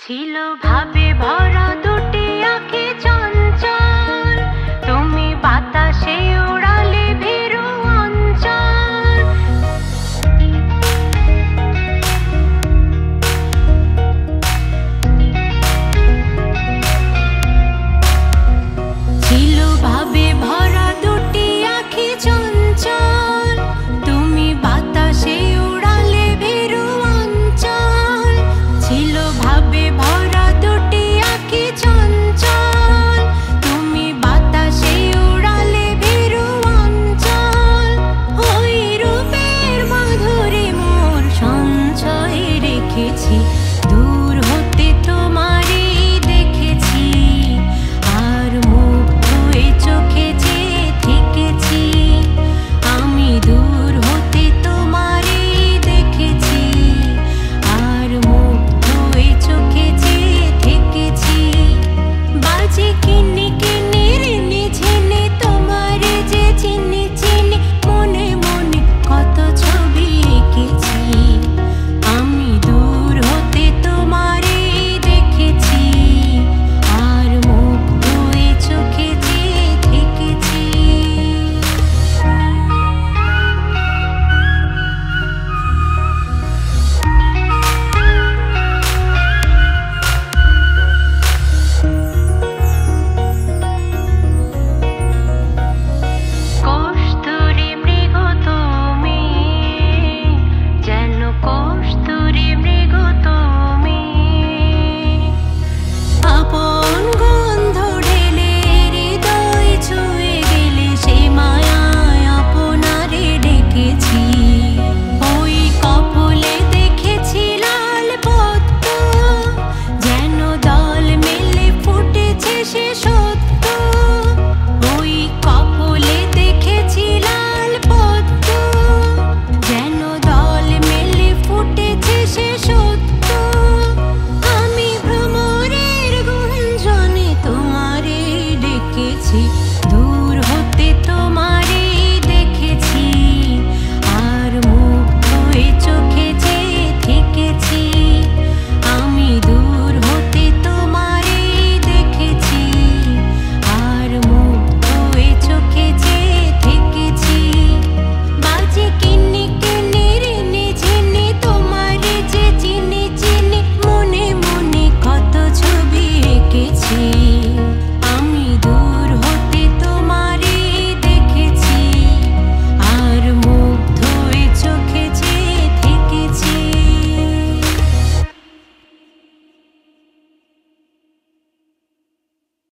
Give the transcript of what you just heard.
ছিল ভাবে ভরা দুটি আঁখি চঞ্চল, তুমি বাতাসে উড়ালে ভীরু অঞ্চল। ছিল ভাবে ভরা দুটি আঁখি চঞ্চল, তুমি বাতাসে উড়ালে ভীরু অঞ্চল। ছিল ভাবে ভরা দুটি আঁখি চঞ্চল, তুমি বাতাসে উড়ালে ভীরু অঞ্চল। ওই রূপের মাধুরী মোর সঞ্চয় রেখেছি, দূর হতে তোমার